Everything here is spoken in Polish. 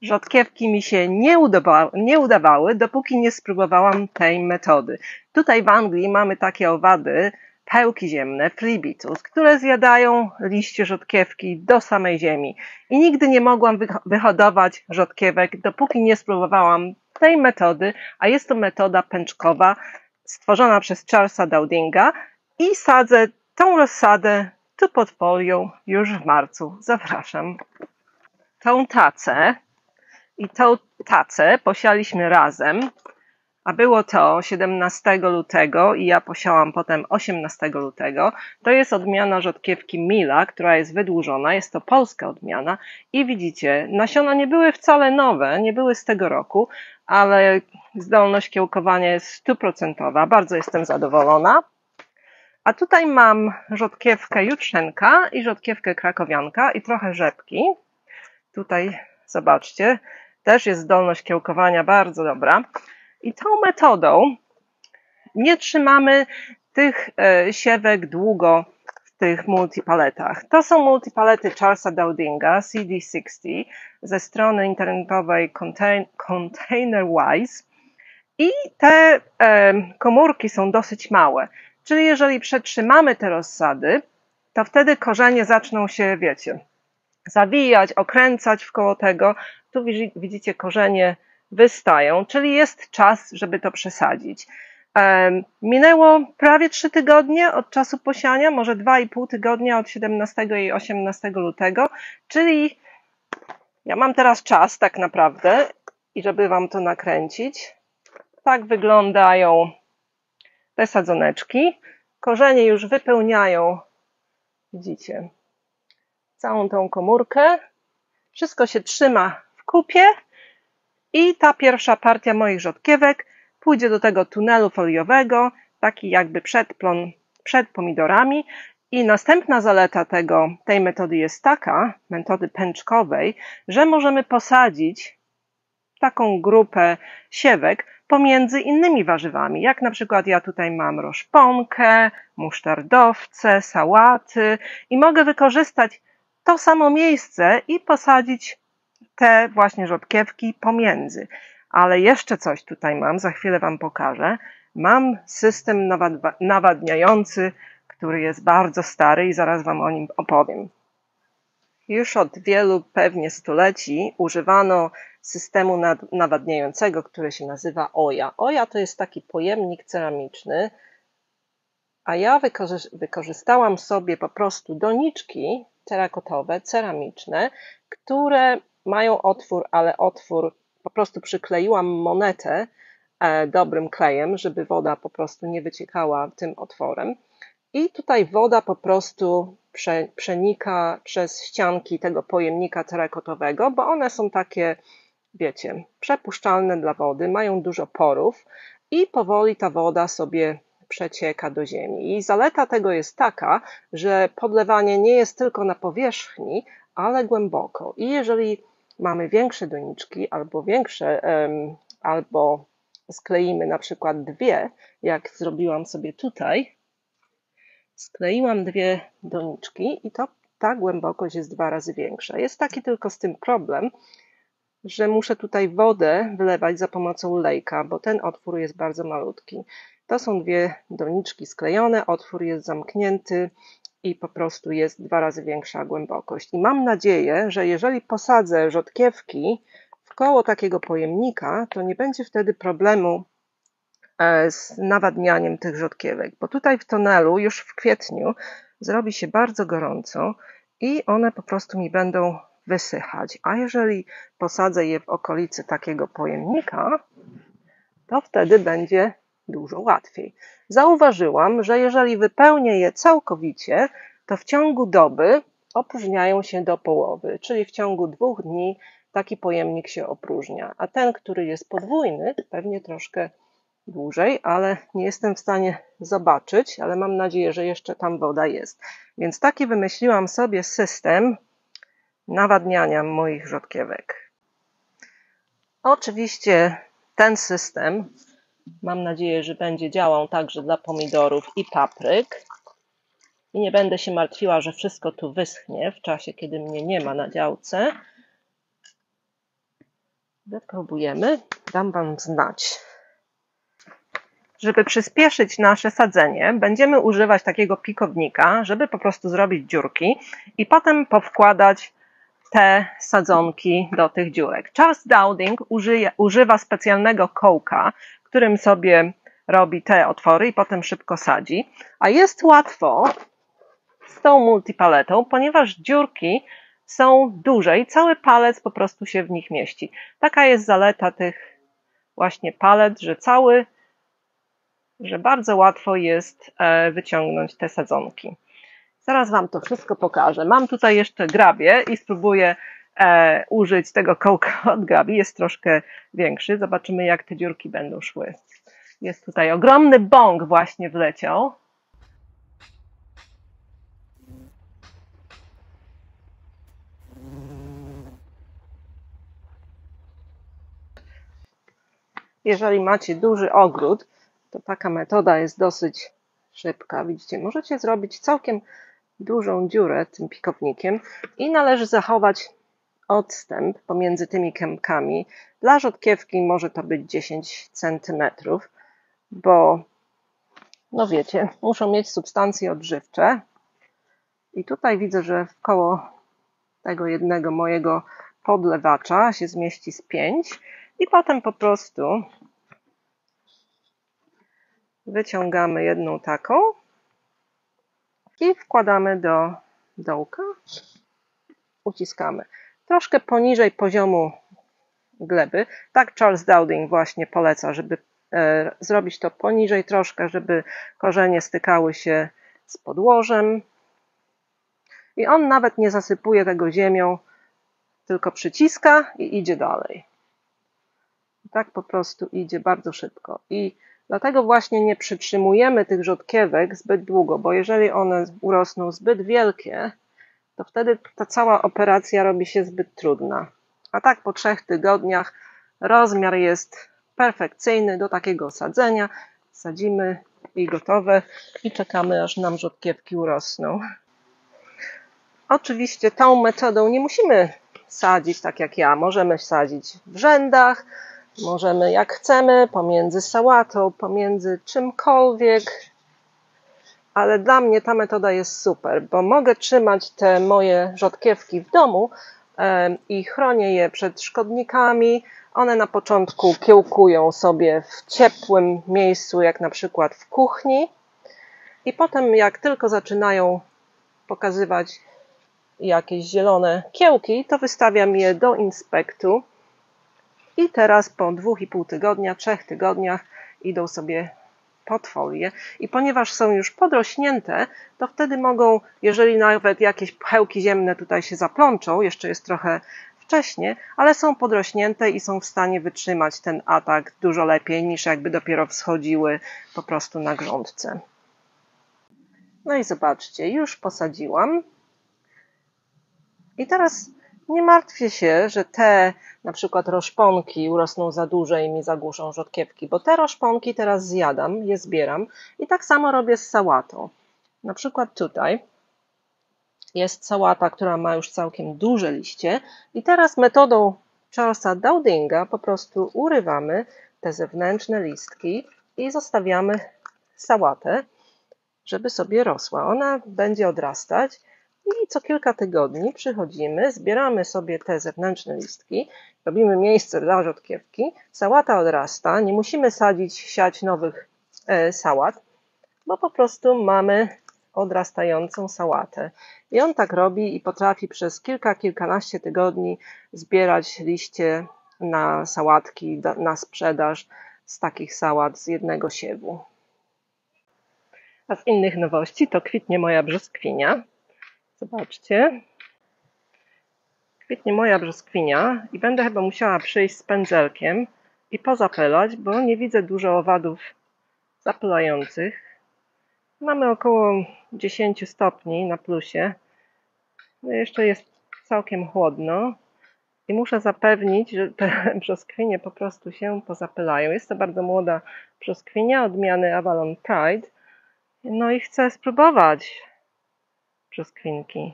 rzodkiewki mi się nie udawały, dopóki nie spróbowałam tej metody. Tutaj w Anglii mamy takie owady, pęki ziemne, flea beetles, które zjadają liście rzodkiewki do samej ziemi. I nigdy nie mogłam wyhodować rzodkiewek, dopóki nie spróbowałam tej metody, a jest to metoda pęczkowa stworzona przez Charlesa Dowdinga i sadzę tą rozsadę tu pod folią już w marcu. Zapraszam. Tą tacę i tą tacę posialiśmy razem, a było to 17 lutego i ja posiałam potem 18 lutego. To jest odmiana rzodkiewki Mila, która jest wydłużona, jest to polska odmiana i widzicie, nasiona nie były wcale nowe, nie były z tego roku, ale zdolność kiełkowania jest 100%, bardzo jestem zadowolona. A tutaj mam rzodkiewkę jutrzenka i rzodkiewkę krakowianka i trochę rzepki. Tutaj zobaczcie, też jest zdolność kiełkowania bardzo dobra. I tą metodą nie trzymamy tych siewek długo w tych multipaletach. To są multipalety Charlesa Dowdinga, CD60, ze strony internetowej ContainerWise. I te komórki są dosyć małe. Czyli jeżeli przetrzymamy te rozsady, to wtedy korzenie zaczną się, wiecie, zawijać, okręcać wkoło tego. Tu widzicie, korzenie wystają, czyli jest czas, żeby to przesadzić. Minęło prawie 3 tygodnie od czasu posiania, może 2,5 tygodnia od 17 i 18 lutego, czyli ja mam teraz czas tak naprawdę i żeby wam to nakręcić. Tak wyglądają te sadzoneczki. Korzenie już wypełniają, widzicie, całą tą komórkę. Wszystko się trzyma w kupie i ta pierwsza partia moich rzodkiewek pójdzie do tego tunelu foliowego, taki jakby przedplon przed pomidorami. I następna zaleta tej metody jest taka, metody pęczkowej, że możemy posadzić taką grupę siewek pomiędzy innymi warzywami, jak na przykład ja tutaj mam roszponkę, musztardowce, sałaty i mogę wykorzystać to samo miejsce i posadzić te właśnie rzodkiewki pomiędzy. Ale jeszcze coś tutaj mam, za chwilę wam pokażę. Mam system nawadniający, który jest bardzo stary i zaraz wam o nim opowiem. Już od wielu pewnie stuleci używano systemu nawadniającego, który się nazywa Oja. Oja to jest taki pojemnik ceramiczny, a ja wykorzystałam sobie po prostu doniczki terakotowe, ceramiczne, które mają otwór, ale otwór po prostu przykleiłam monetę dobrym klejem, żeby woda po prostu nie wyciekała tym otworem. I tutaj woda po prostu przenika przez ścianki tego pojemnika terakotowego, bo one są takie, wiecie, przepuszczalne dla wody, mają dużo porów i powoli ta woda sobie przecieka do ziemi. I zaleta tego jest taka, że podlewanie nie jest tylko na powierzchni, ale głęboko. I jeżeli mamy większe doniczki albo większe, albo skleimy na przykład dwie, jak zrobiłam sobie tutaj, skleiłam dwie doniczki i ta głębokość jest 2 razy większa. Jest taki tylko z tym problem, że muszę tutaj wodę wylewać za pomocą lejka, bo ten otwór jest bardzo malutki. To są dwie doniczki sklejone, otwór jest zamknięty i po prostu jest 2 razy większa głębokość. I mam nadzieję, że jeżeli posadzę rzodkiewki wkoło takiego pojemnika, to nie będzie wtedy problemu z nawadnianiem tych rzodkiewek, bo tutaj w tunelu już w kwietniu zrobi się bardzo gorąco i one po prostu mi będą wysychać. A jeżeli posadzę je w okolicy takiego pojemnika, to wtedy będzie dużo łatwiej. Zauważyłam, że jeżeli wypełnię je całkowicie, to w ciągu doby opróżniają się do połowy, czyli w ciągu 2 dni taki pojemnik się opróżnia, a ten, który jest podwójny, pewnie troszkę dłużej, ale nie jestem w stanie zobaczyć, ale mam nadzieję, że jeszcze tam woda jest. Więc taki wymyśliłam sobie system nawadniania moich rzodkiewek. Oczywiście ten system, mam nadzieję, że będzie działał także dla pomidorów i papryk. I nie będę się martwiła, że wszystko tu wyschnie w czasie, kiedy mnie nie ma na działce. Wypróbujemy, dam Wam znać. Żeby przyspieszyć nasze sadzenie, będziemy używać takiego pikownika, żeby po prostu zrobić dziurki i potem powkładać te sadzonki do tych dziurek. Charles Dowding używa specjalnego kołka, którym sobie robi te otwory i potem szybko sadzi. A jest łatwo z tą multipaletą, ponieważ dziurki są duże i cały palec po prostu się w nich mieści. Taka jest zaleta tych właśnie palet, że bardzo łatwo jest wyciągnąć te sadzonki. Zaraz Wam to wszystko pokażę. Mam tutaj jeszcze grabie i spróbuję użyć tego kołka od grabi. Jest troszkę większy. Zobaczymy, jak te dziurki będą szły. Jest tutaj ogromny bąk właśnie wleciał. Jeżeli macie duży ogród, to taka metoda jest dosyć szybka. Widzicie, możecie zrobić całkiem dużą dziurę tym pikownikiem i należy zachować odstęp pomiędzy tymi kępkami. Dla rzodkiewki może to być 10 cm, bo no wiecie, muszą mieć substancje odżywcze. I tutaj widzę, że wkoło tego jednego mojego podlewacza się zmieści z 5 i potem po prostu wyciągamy jedną taką i wkładamy do dołka, uciskamy. Troszkę poniżej poziomu gleby. Tak Charles Dowding właśnie poleca, żeby zrobić to poniżej troszkę, żeby korzenie stykały się z podłożem. I on nawet nie zasypuje tego ziemią, tylko przyciska i idzie dalej. Tak po prostu idzie bardzo szybko. I dlatego właśnie nie przytrzymujemy tych rzodkiewek zbyt długo, bo jeżeli one urosną zbyt wielkie, to wtedy ta cała operacja robi się zbyt trudna. A tak po 3 tygodniach rozmiar jest perfekcyjny do takiego sadzenia. Sadzimy i gotowe i czekamy, aż nam rzodkiewki urosną. Oczywiście tą metodą nie musimy sadzić tak jak ja. Możemy sadzić w rzędach, możemy jak chcemy, pomiędzy sałatą, pomiędzy czymkolwiek. Ale dla mnie ta metoda jest super, bo mogę trzymać te moje rzodkiewki w domu i chronię je przed szkodnikami. One na początku kiełkują sobie w ciepłym miejscu, jak na przykład w kuchni. I potem jak tylko zaczynają pokazywać jakieś zielone kiełki, to wystawiam je do inspektu. I teraz po 2,5 tygodnia, 3 tygodniach idą sobie pod folię. I ponieważ są już podrośnięte, to wtedy mogą, jeżeli nawet jakieś pchełki ziemne tutaj się zaplączą, jeszcze jest trochę wcześnie, ale są podrośnięte i są w stanie wytrzymać ten atak dużo lepiej niż jakby dopiero wschodziły po prostu na grządce. No i zobaczcie, już posadziłam. I teraz nie martwię się, że te na przykład roszponki urosną za duże i mi zagłuszą rzodkiewki, bo te roszponki teraz zjadam, je zbieram i tak samo robię z sałatą. Na przykład tutaj jest sałata, która ma już całkiem duże liście i teraz metodą Charlesa Dowdinga po prostu urywamy te zewnętrzne listki i zostawiamy sałatę, żeby sobie rosła. Ona będzie odrastać. I co kilka tygodni przychodzimy, zbieramy sobie te zewnętrzne listki, robimy miejsce dla rzodkiewki, sałata odrasta, nie musimy siać nowych sałat, bo po prostu mamy odrastającą sałatę. I on tak robi i potrafi przez kilkanaście tygodni zbierać liście na sałatki, na sprzedaż z takich sałat z jednego siewu. A z innych nowości to kwitnie moja brzoskwinia. Zobaczcie, kwitnie moja brzoskwinia i będę chyba musiała przyjść z pędzelkiem i pozapylać, bo nie widzę dużo owadów zapylających. Mamy około 10 stopni na plusie. No jeszcze jest całkiem chłodno i muszę zapewnić, że te brzoskwinie po prostu się pozapylają. Jest to bardzo młoda brzoskwinia odmiany Avalon Pride. No i chcę spróbować brzoskwinki.